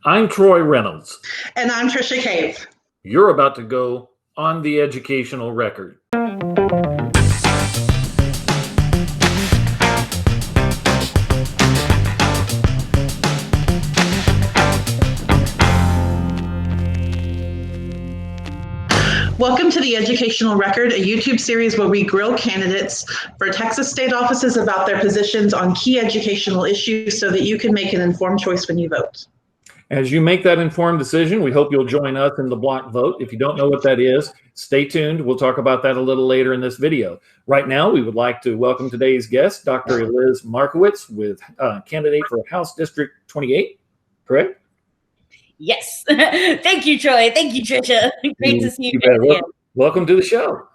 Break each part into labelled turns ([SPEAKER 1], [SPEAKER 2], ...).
[SPEAKER 1] I'm Troy Reynolds.
[SPEAKER 2] And I'm Tricia Cave.
[SPEAKER 1] You're about to go on the educational record.
[SPEAKER 2] Welcome to the Educational Record, a YouTube series where we grill candidates for Texas state offices about their positions on key educational issues so that you can make an informed choice when you vote.
[SPEAKER 1] As you make that informed decision, we hope you'll join us in the block vote. If you don't know what that is, stay tuned. We'll talk about that a little later in this video. Right now, we would like to welcome today's guest, Dr. Eliz Markowitz, with candidate for House District 28, correct?
[SPEAKER 3] Yes. Thank you, Troy. Thank you, Tricia. Great to see you.
[SPEAKER 1] Welcome to the show.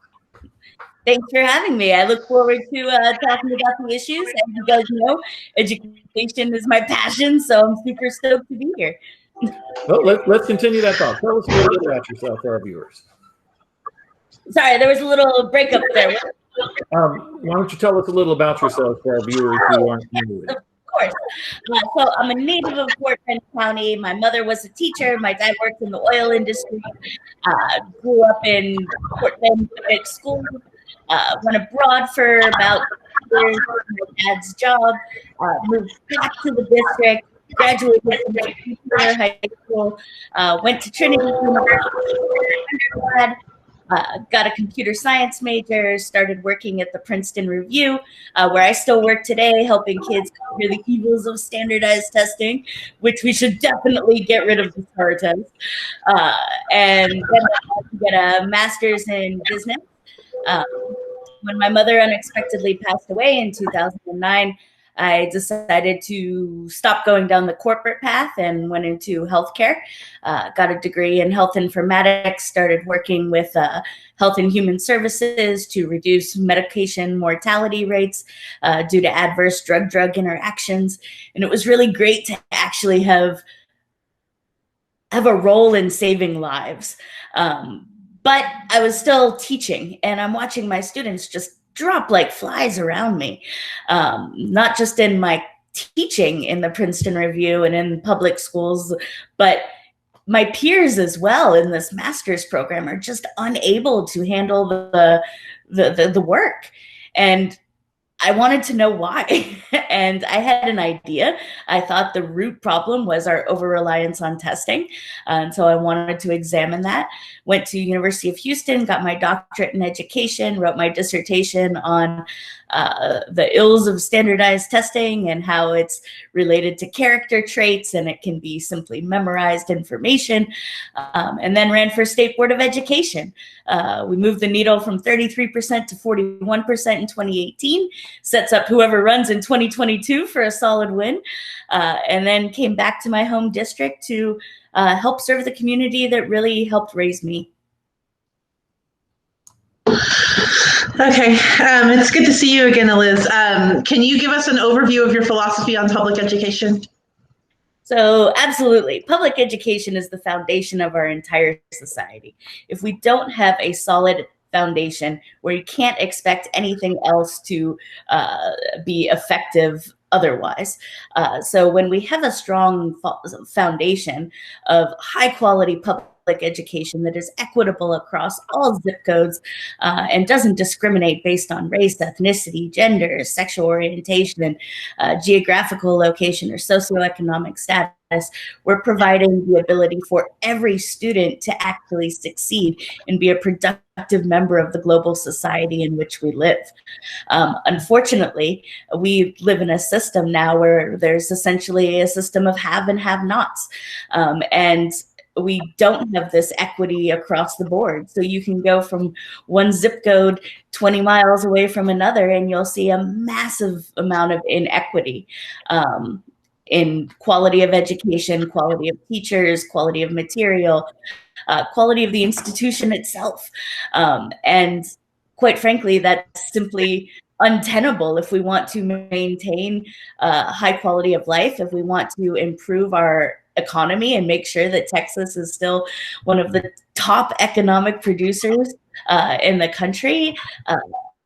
[SPEAKER 3] Thanks for having me. I look forward to talking about the issues. As you guys know, education is my passion, so I'm super stoked to be here.
[SPEAKER 1] Well, let's continue that thought. Tell us a little bit about yourself for our viewers. Sorry,
[SPEAKER 3] there was a little breakup there.
[SPEAKER 1] Why don't you tell us a little about yourself for our viewers who aren't familiar?
[SPEAKER 3] Of course. So I'm a native of Portland County. My mother was a teacher. My dad worked in the oil industry. Grew up in Portland Public School. Went abroad for about 2 years for my dad's job. Moved back to the district. Graduated from computer high school. Went to Trinity University undergrad. Got a computer science major, started working at the Princeton Review, where I still work today, helping kids hear the evils of standardized testing, which we should definitely get rid of the STAR test. And then I had to get a master's in business. When my mother unexpectedly passed away in 2009, I decided to stop going down the corporate path and went into healthcare. Got a degree in health informatics, started working with Health and Human Services to reduce medication mortality rates due to adverse drug-drug interactions. And it was really great to actually have a role in saving lives. But I was still teaching, and I'm watching my students just drop like flies around me, not just in my teaching in the Princeton Review and in public schools, but my peers as well in this master's program are just unable to handle the work. And I wanted to know why. And I had an idea. I thought the root problem was our over-reliance on testing. And so I wanted to examine that. Went to University of Houston, got my doctorate in education, wrote my dissertation on the ills of standardized testing and how it's related to character traits, and it can be simply memorized information, and then ran for State Board of Education. We moved the needle from 33% to 41% in 2018, sets up whoever runs in 2022 for a solid win, and then came back to my home district to help serve the community that really helped raise me.
[SPEAKER 2] Okay, it's good to see you again, Eliz. Can you give us an overview of your philosophy on public education?
[SPEAKER 3] So absolutely. Public education is the foundation of our entire society. If we don't have a solid foundation where you can't expect anything else to be effective otherwise. So when we have a strong foundation of high quality public education that is equitable across all zip codes and doesn't discriminate based on race, ethnicity, gender, sexual orientation, geographical location, or socioeconomic status, we're providing the ability for every student to actually succeed and be a productive member of the global society in which we live. Unfortunately, we live in a system now where there's essentially a system of have and have-nots. And we don't have this equity across the board. So you can go from one zip code 20 miles away from another, and you'll see a massive amount of inequity in quality of education, quality of teachers, quality of material, quality of the institution itself. And quite frankly, that's simply untenable if we want to maintain high quality of life, if we want to improve our economy and make sure that Texas is still one of the top economic producers in the country.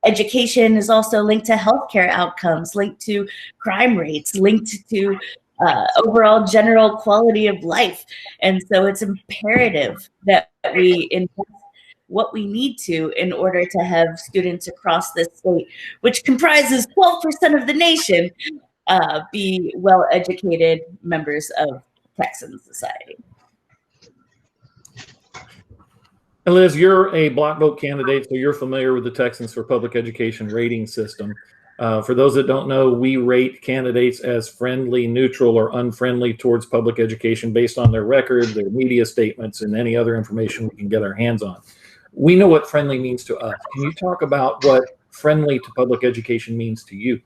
[SPEAKER 3] Education is also linked to healthcare outcomes, linked to crime rates, linked to overall general quality of life. And so it's imperative that we invest what we need to in order to have students across this state, which comprises 12% of the nation, be well-educated members of Texan society.
[SPEAKER 1] Eliz, you're a block vote candidate, so you're familiar with the Texans for Public Education rating system. For those that don't know, we rate candidates as friendly, neutral, or unfriendly towards public education based on their record, their media statements, and any other information we can get our hands on. We know what friendly means to us. Can you talk about what friendly to public education means to you?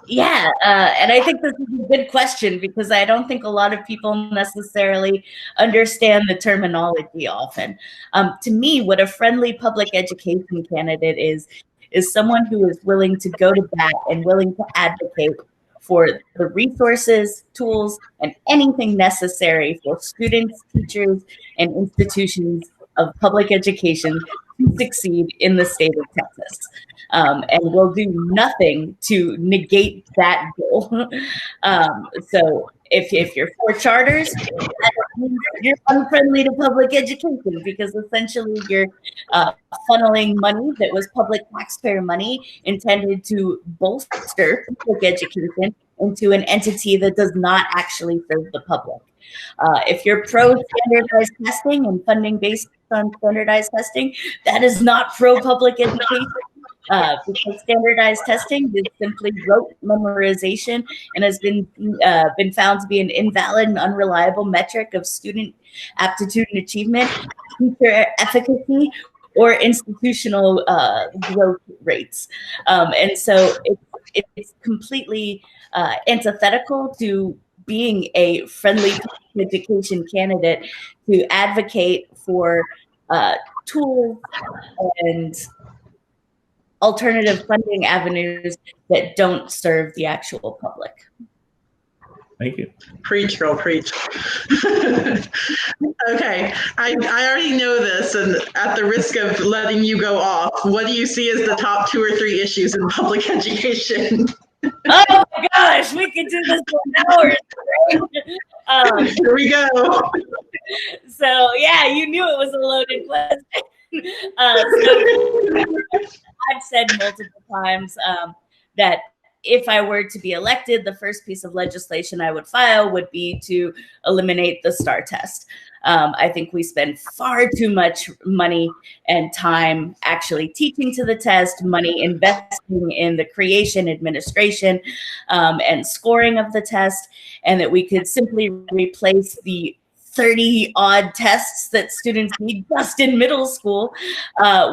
[SPEAKER 3] Yeah, and I think this is a good question because I don't think a lot of people necessarily understand the terminology often. To me, what a friendly public education candidate is someone who is willing to go to bat and willing to advocate for the resources, tools, and anything necessary for students, teachers, and institutions of public education to succeed in the state of Texas. And will do nothing to negate that goal. So if you're for charters, that means you're unfriendly to public education because essentially you're funneling money that was public taxpayer money intended to bolster public education into an entity that does not actually serve the public. If you're pro-standardized testing and funding based on standardized testing, that is not pro-public education. Because standardized testing is simply rote memorization and has been found to be an invalid and unreliable metric of student aptitude and achievement, teacher efficacy, or institutional growth rates. And so it's completely antithetical to being a friendly education candidate to advocate for tools and alternative funding avenues that don't serve the actual public.
[SPEAKER 1] Thank you.
[SPEAKER 2] Preach, girl, preach. Okay, I already know this, and at the risk of letting you go off, what do you see as the top 2 or 3 issues in public education?
[SPEAKER 3] Oh my gosh, we could do this for hours.
[SPEAKER 2] Here we go.
[SPEAKER 3] So yeah, you knew it was a loaded question. So I've said multiple times that if I were to be elected, the first piece of legislation I would file would be to eliminate the STAR test. I think we spend far too much money and time actually teaching to the test, money investing in the creation, administration, and scoring of the test, and that we could simply replace the 30-odd tests that students need just in middle school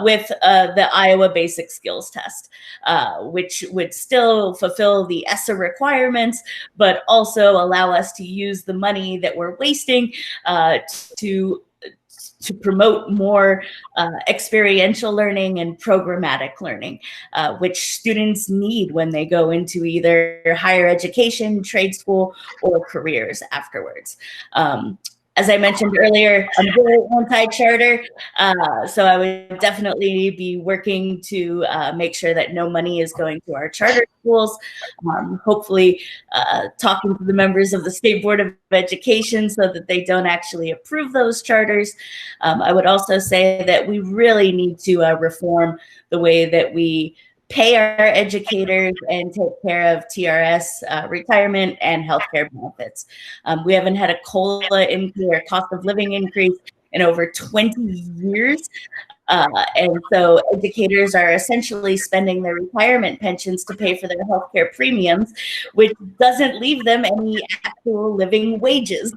[SPEAKER 3] with the Iowa Basic Skills Test, which would still fulfill the ESSA requirements, but also allow us to use the money that we're wasting to promote more experiential learning and programmatic learning, which students need when they go into either higher education, trade school, or careers afterwards. As I mentioned earlier, I'm very anti-charter, so I would definitely be working to make sure that no money is going to our charter schools. Hopefully talking to the members of the State Board of Education so that they don't actually approve those charters. I would also say that we really need to reform the way that we pay our educators and take care of TRS retirement and healthcare benefits. We haven't had a COLA increase or cost of living increase in over 20 years. And so educators are essentially spending their retirement pensions to pay for their healthcare premiums, which doesn't leave them any actual living wages.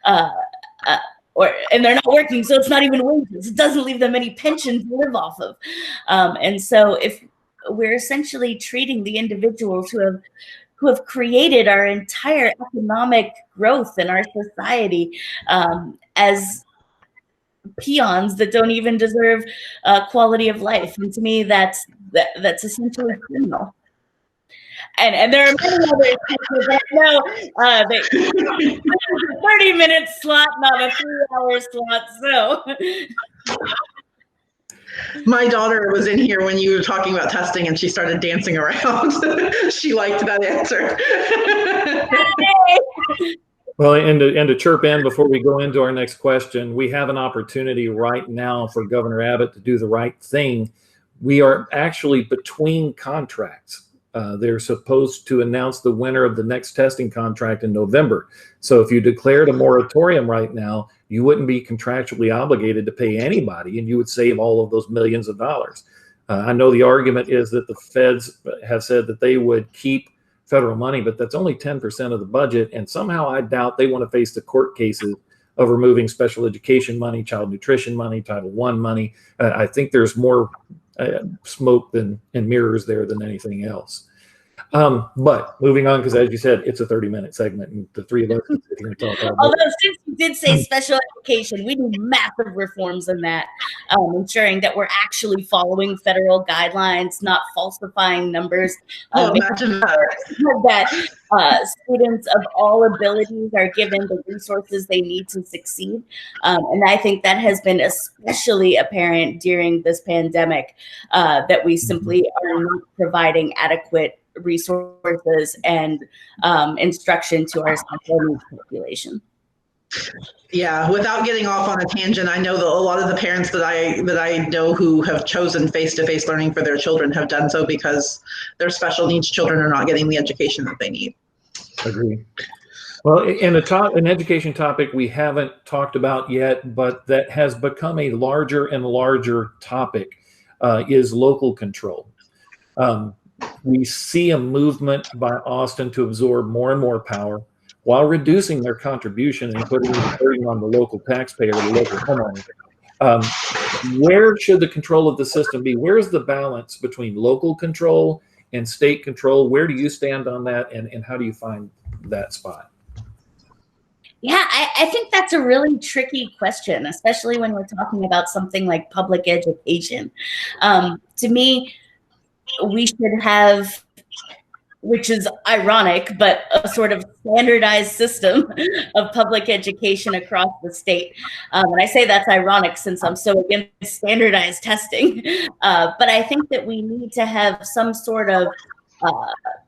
[SPEAKER 3] And they're not working, so it's not even wages. It doesn't leave them any pensions to live off of. And so if we're essentially treating the individuals who have created our entire economic growth in our society as peons that don't even deserve quality of life. And to me, that's essentially criminal. And there are many other issues that I know that 30-minute slot, not a 3-hour slot. So
[SPEAKER 2] My daughter was in here when you were talking about testing and she started dancing around. She liked that answer.
[SPEAKER 1] Well, and to chirp in before we go into our next question, we have an opportunity right now for Governor Abbott to do the right thing. We are actually between contracts. They're supposed to announce the winner of the next testing contract in November. So if you declared a moratorium right now, you wouldn't be contractually obligated to pay anybody, and you would save all of those millions of dollars. I know the argument is that the feds have said that they would keep federal money, but that's only 10% of the budget. And somehow I doubt they want to face the court cases of removing special education money, child nutrition money, Title I money. I think there's more smoke and mirrors there than anything else. But moving on, because as you said, it's a 30-minute segment, and the three of us can sit here and talk about
[SPEAKER 3] Although since you did say special education, we need massive reforms in that, ensuring that we're actually following federal guidelines, not falsifying numbers.
[SPEAKER 2] Imagine
[SPEAKER 3] that students of all abilities are given the resources they need to succeed. And I think that has been especially apparent during this pandemic, that we simply are not providing adequate resources and instruction to our special needs population.
[SPEAKER 2] Yeah, without getting off on a tangent, I know that a lot of the parents that I know who have chosen face-to-face learning for their children have done so because their special needs children are not getting the education that they need.
[SPEAKER 1] Agree. Well, in an education topic we haven't talked about yet, but that has become a larger and larger topic, is local control. We see a movement by Austin to absorb more and more power while reducing their contribution and putting the burden on the local taxpayer, the local homeowner. Where should the control of the system be? Where's the balance between local control and state control? Where do you stand on that, and how do you find that spot?
[SPEAKER 3] Yeah, I think that's a really tricky question, especially when we're talking about something like public education. To me, we should have, which is ironic, but a sort of standardized system of public education across the state. And I say that's ironic since I'm so against standardized testing. But I think that we need to have some sort of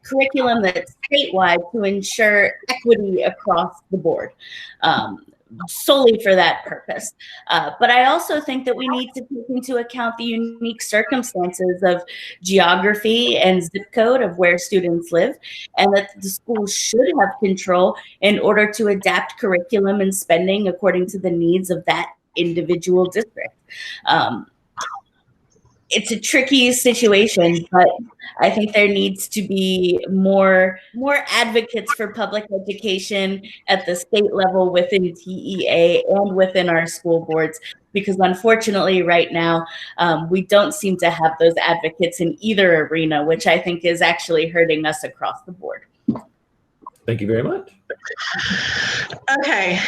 [SPEAKER 3] curriculum that's statewide to ensure equity across the board. Solely for that purpose. But I also think that we need to take into account the unique circumstances of geography and zip code of where students live, and that the school should have control in order to adapt curriculum and spending according to the needs of that individual district. It's a tricky situation, but I think there needs to be more advocates for public education at the state level within TEA and within our school boards, because unfortunately right now we don't seem to have those advocates in either arena, which I think is actually hurting us across the board.
[SPEAKER 1] Thank you very much.
[SPEAKER 2] Okay,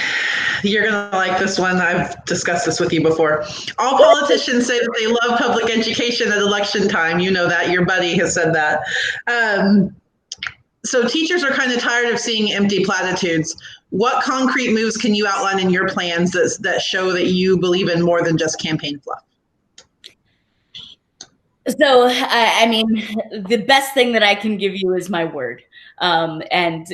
[SPEAKER 2] you're going to like this one. I've discussed this with you before. All politicians say that they love public education at election time. You know that. Your buddy has said that. So teachers are kind of tired of seeing empty platitudes. What concrete moves can you outline in your plans that show that you believe in more than just campaign fluff?
[SPEAKER 3] So, I mean, the best thing that I can give you is my word. And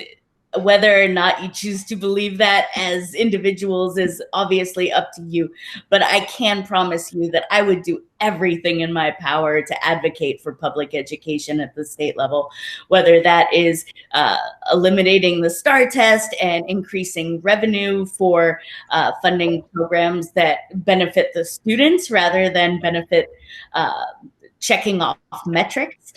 [SPEAKER 3] whether or not you choose to believe that as individuals is obviously up to you. But I can promise you that I would do everything in my power to advocate for public education at the state level, whether that is eliminating the STAR test and increasing revenue for funding programs that benefit the students rather than benefit checking off metrics,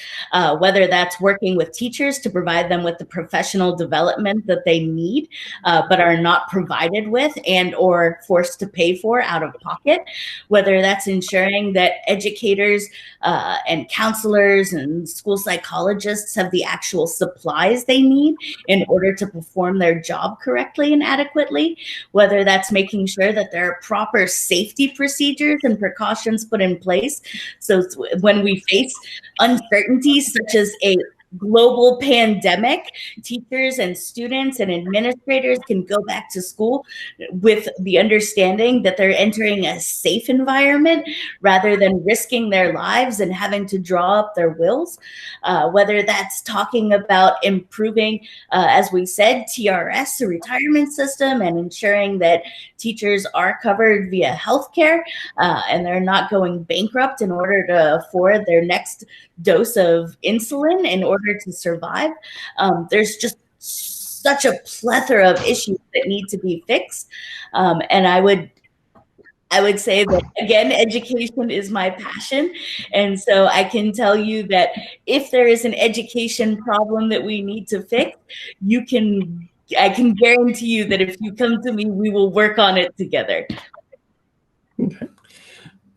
[SPEAKER 3] whether that's working with teachers to provide them with the professional development that they need, but are not provided with and or forced to pay for out of pocket, whether that's ensuring that educators and counselors and school psychologists have the actual supplies they need in order to perform their job correctly and adequately, whether that's making sure that there are proper safety procedures and precautions put in place. So when we face uncertainties such as a global pandemic, teachers and students and administrators can go back to school with the understanding that they're entering a safe environment rather than risking their lives and having to draw up their wills. Whether that's talking about improving, as we said, TRS, the retirement system, and ensuring that teachers are covered via healthcare and they're not going bankrupt in order to afford their next dose of insulin in order to survive. There's just such a plethora of issues that need to be fixed. And I would say that, again, education is my passion. And so I can tell you that if there is an education problem that we need to fix, I can guarantee you that if you come to me, we will work on it together.
[SPEAKER 1] Okay.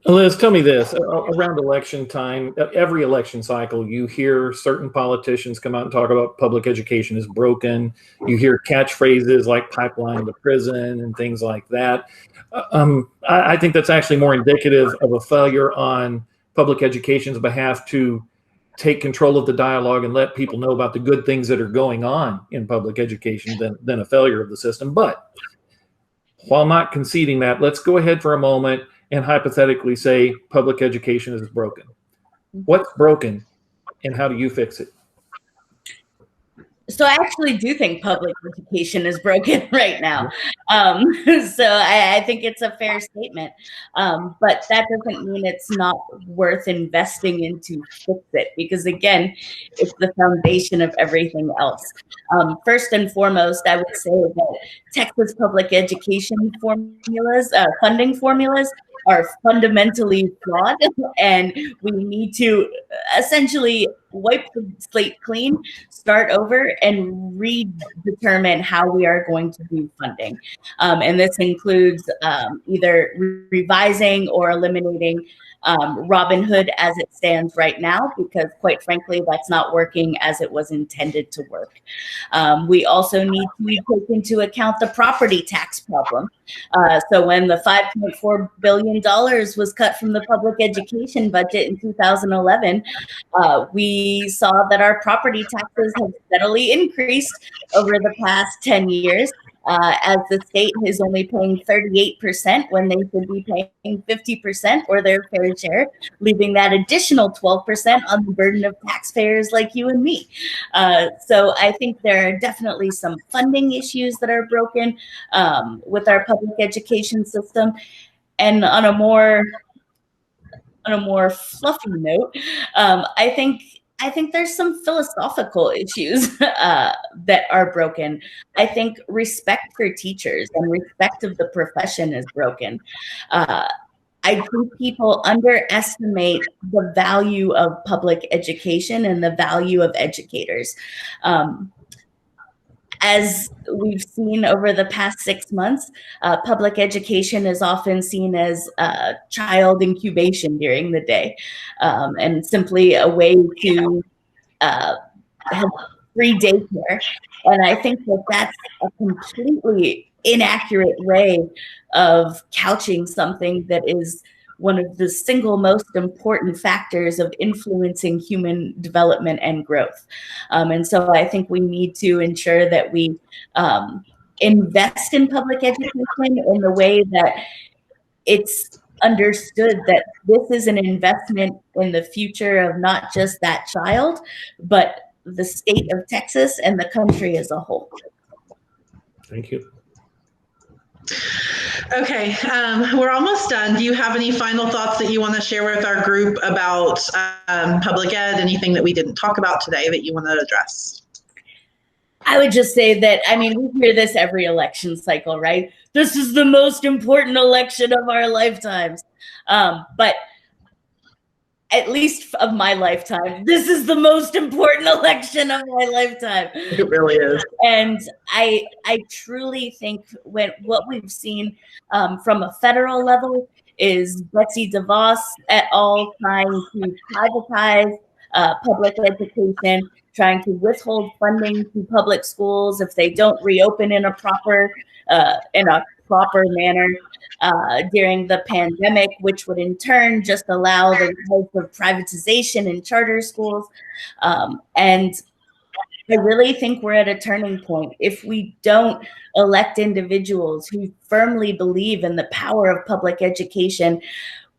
[SPEAKER 1] Eliz, tell me this, around election time, every election cycle, you hear certain politicians come out and talk about public education is broken. You hear catchphrases like pipeline to prison and things like that. I think that's actually more indicative of a failure on public education's behalf to take control of the dialogue and let people know about the good things that are going on in public education than a failure of the system. But while not conceding that, let's go ahead for a moment and hypothetically say public education is broken. What's broken and how do you fix it?
[SPEAKER 3] So I actually do think public education is broken right now. So I think it's a fair statement. But that doesn't mean it's not worth investing in to fix it, because again, it's the foundation of everything else. First and foremost, I would say that Texas public education formulas, funding formulas, are fundamentally flawed, and we need to essentially wipe the slate clean, start over, and redetermine how we are going to do funding. And this includes either revising or eliminating Robin Hood as it stands right now, because quite frankly, that's not working as it was intended to work. We also need to take into account the property tax problem. So when the $5.4 billion was cut from the public education budget in 2011, we saw that our property taxes have steadily increased over the past 10 years. As the state is only paying 38% when they should be paying 50% or their fair share, leaving that additional 12% on the burden of taxpayers like you and me. So I think there are definitely some funding issues that are broken with our public education system. And on a more fluffy note, I think there's some philosophical issues that are broken. I think respect for teachers and respect of the profession is broken. I think people underestimate the value of public education and the value of educators. As we've seen over the past 6 months, public education is often seen as child incubation during the day, and simply a way to have free daycare. And I think that that's a completely inaccurate way of couching something that is one of the single most important factors of influencing human development and growth. And so I think we need to ensure that we invest in public education in the way that it's understood that this is an investment in the future of not just that child, but the state of Texas and the country as a whole.
[SPEAKER 1] Thank you.
[SPEAKER 2] Okay, we're almost done. Do you have any final thoughts that you want to share with our group about public ed? Anything that we didn't talk about today that you want to address?
[SPEAKER 3] I would just say that, I mean, we hear this every election cycle, right? This is the most important election of our lifetimes. But at least of my lifetime, this is the most important election of my lifetime.
[SPEAKER 2] It really is.
[SPEAKER 3] And I truly think what we've seen from a federal level is Betsy DeVos et al. Trying to privatize public education, trying to withhold funding to public schools if they don't reopen in a proper manner during the pandemic, which would in turn just allow the type of privatization in charter schools. And I really think we're at a turning point. If we don't elect individuals who firmly believe in the power of public education,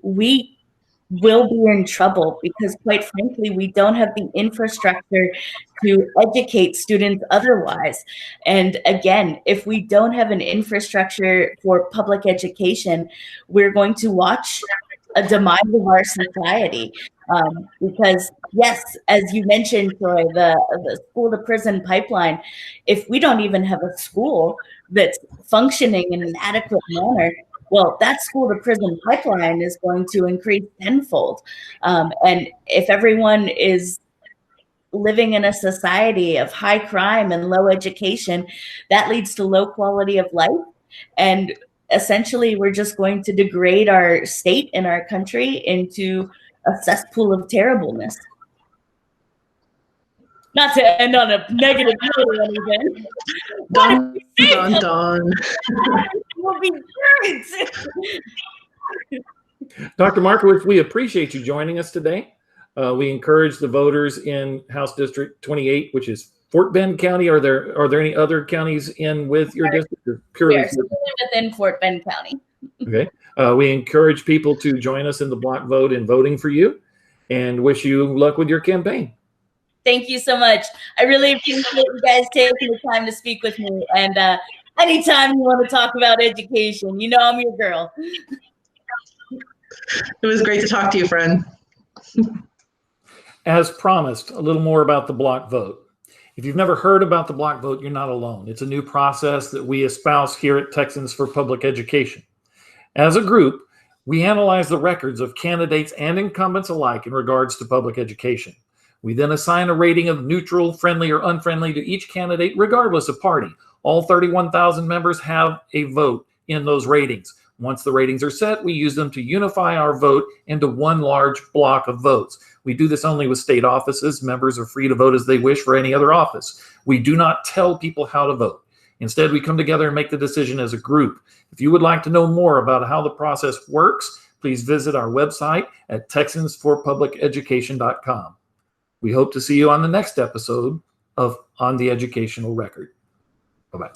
[SPEAKER 3] we will be in trouble because, quite frankly, we don't have the infrastructure to educate students otherwise. And again, if we don't have an infrastructure for public education, we're going to watch a demise of our society. Because yes, as you mentioned, Troy, the school to prison pipeline, if we don't even have a school that's functioning in an adequate manner, well, that school to prison pipeline is going to increase tenfold. And if everyone is living in a society of high crime and low education, that leads to low quality of life. And essentially, we're just going to degrade our state and our country into a cesspool of terribleness. Not to end on a negative note or anything.
[SPEAKER 2] Dun, dun, dun.
[SPEAKER 3] Will be great.
[SPEAKER 1] Dr. Markowitz, we appreciate you joining us today. We encourage the voters in House District 28, which is Fort Bend County. Are there any other counties in with your district? Or purely
[SPEAKER 3] we are still within Fort Bend County.
[SPEAKER 1] Okay. We encourage people to join us in the block vote in voting for you, and wish you luck with your campaign.
[SPEAKER 3] Thank you so much. I really appreciate you guys taking the time to speak with me. And anytime you want to talk about education, you know I'm your girl.
[SPEAKER 2] It was great to talk to you, friend.
[SPEAKER 1] As promised, a little more about the block vote. If you've never heard about the block vote, you're not alone. It's a new process that we espouse here at Texans for Public Education. As a group, we analyze the records of candidates and incumbents alike in regards to public education. We then assign a rating of neutral, friendly, or unfriendly to each candidate, regardless of party. All 31,000 members have a vote in those ratings. Once the ratings are set, we use them to unify our vote into one large block of votes. We do this only with state offices. Members are free to vote as they wish for any other office. We do not tell people how to vote. Instead, we come together and make the decision as a group. If you would like to know more about how the process works, please visit our website at texansforpubliceducation.com. We hope to see you on the next episode of On the Educational Record. Bye-bye.